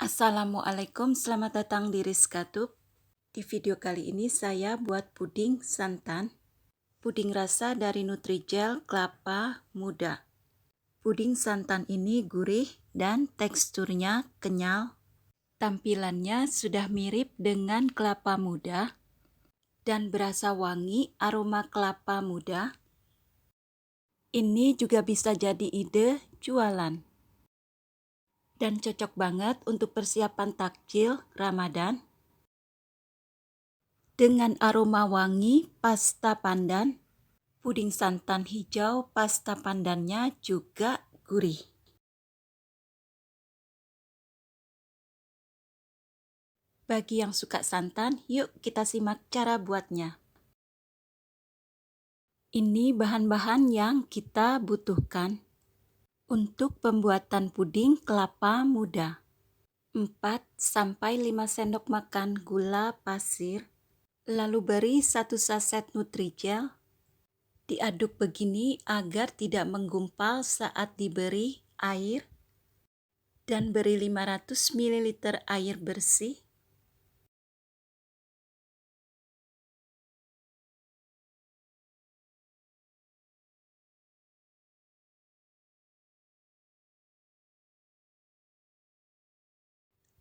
Assalamualaikum, selamat datang di Rizka Tube. Di video kali ini saya buat puding santan. Puding rasa dari Nutrijel kelapa muda. Puding santan ini gurih dan teksturnya kenyal. Tampilannya sudah mirip dengan kelapa muda dan berasa wangi aroma kelapa muda. Ini juga bisa jadi ide jualan. Dan cocok banget untuk persiapan takjil Ramadan. Dengan aroma wangi pasta pandan, puding santan hijau pasta pandannya juga gurih. Bagi yang suka santan, yuk kita simak cara buatnya. Ini bahan-bahan yang kita butuhkan untuk pembuatan puding kelapa muda. 4-5 sendok makan gula pasir, lalu beri 1 saset Nutrijel. Diaduk begini agar tidak menggumpal saat diberi air, dan beri 500 ml air bersih.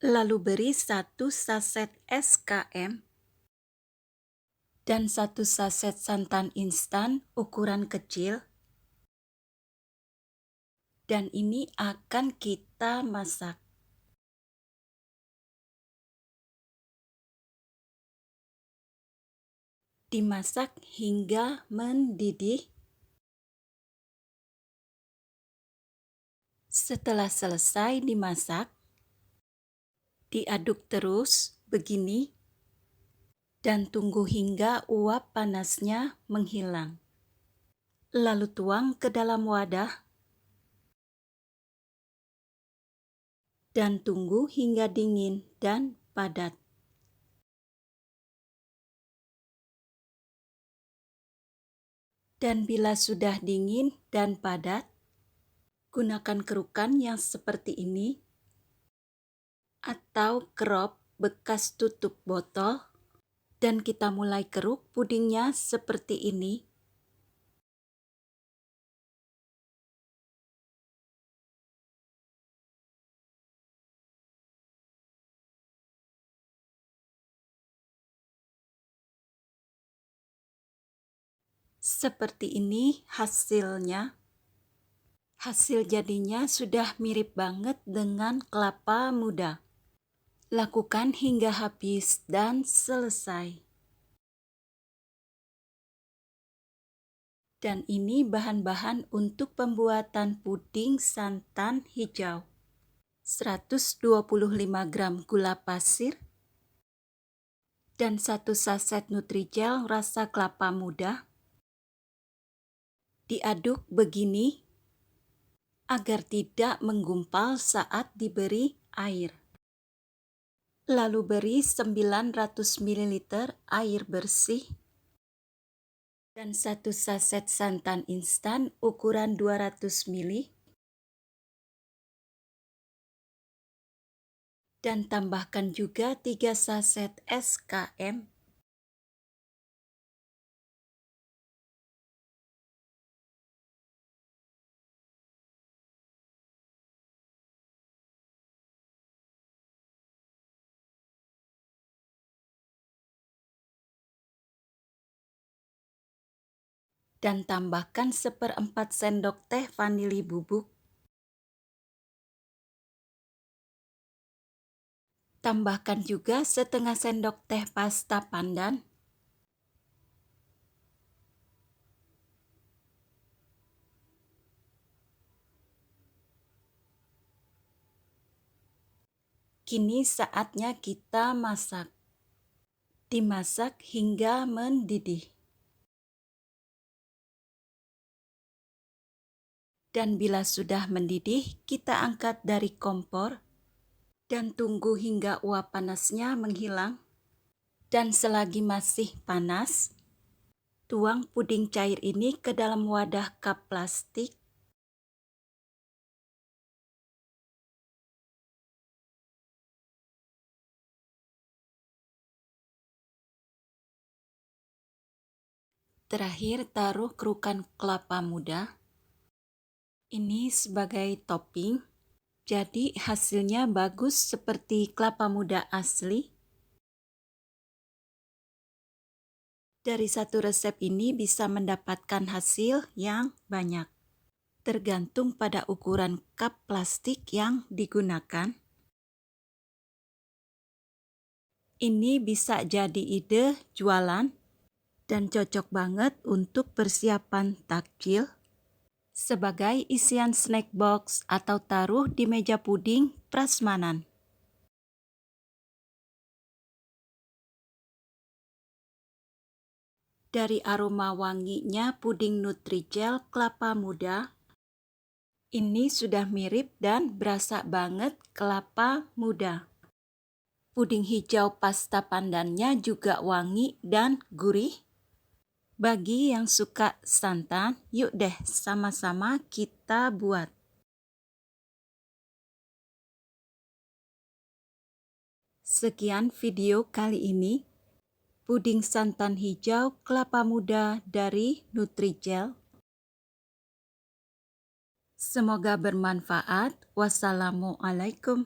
Lalu beri 1 saset SKM dan 1 saset santan instan ukuran kecil. Dan ini akan kita masak. Dimasak hingga mendidih. Setelah selesai dimasak, diaduk terus begini dan tunggu hingga uap panasnya menghilang. Lalu tuang ke dalam wadah dan tunggu hingga dingin dan padat. Dan bila sudah dingin dan padat, gunakan kerukan yang seperti ini atau kerop bekas tutup botol, dan kita mulai keruk pudingnya seperti ini. Seperti ini hasilnya. Hasil jadinya sudah mirip banget dengan kelapa muda. Lakukan hingga habis dan selesai. Dan ini bahan-bahan untuk pembuatan puding santan hijau. 125 gram gula pasir dan 1 saset Nutrijel rasa kelapa muda. Diaduk begini agar tidak menggumpal saat diberi air. Lalu beri 900 ml air bersih dan 1 saset santan instan ukuran 200 ml. Dan tambahkan juga 3 saset SKM. Dan tambahkan 1/4 sendok teh vanili bubuk. Tambahkan juga 1/2 sendok teh pasta pandan. Kini saatnya kita masak. Dimasak hingga mendidih. Dan bila sudah mendidih, kita angkat dari kompor dan tunggu hingga uap panasnya menghilang. Dan selagi masih panas, tuang puding cair ini ke dalam wadah cup plastik. Terakhir, taruh kerukan kelapa muda. Ini sebagai topping. Jadi hasilnya bagus seperti kelapa muda asli. Dari satu resep ini bisa mendapatkan hasil yang banyak. Tergantung pada ukuran cup plastik yang digunakan. Ini bisa jadi ide jualan dan cocok banget untuk persiapan takjil sebagai isian snack box atau taruh di meja puding prasmanan. Dari aroma wanginya puding Nutrijel kelapa muda, ini sudah mirip dan berasa banget kelapa muda. Puding hijau pasta pandannya juga wangi dan gurih. Bagi yang suka santan, yuk deh sama-sama kita buat. Sekian video kali ini. Puding santan hijau kelapa muda dari Nutrijel. Semoga bermanfaat. Wassalamualaikum.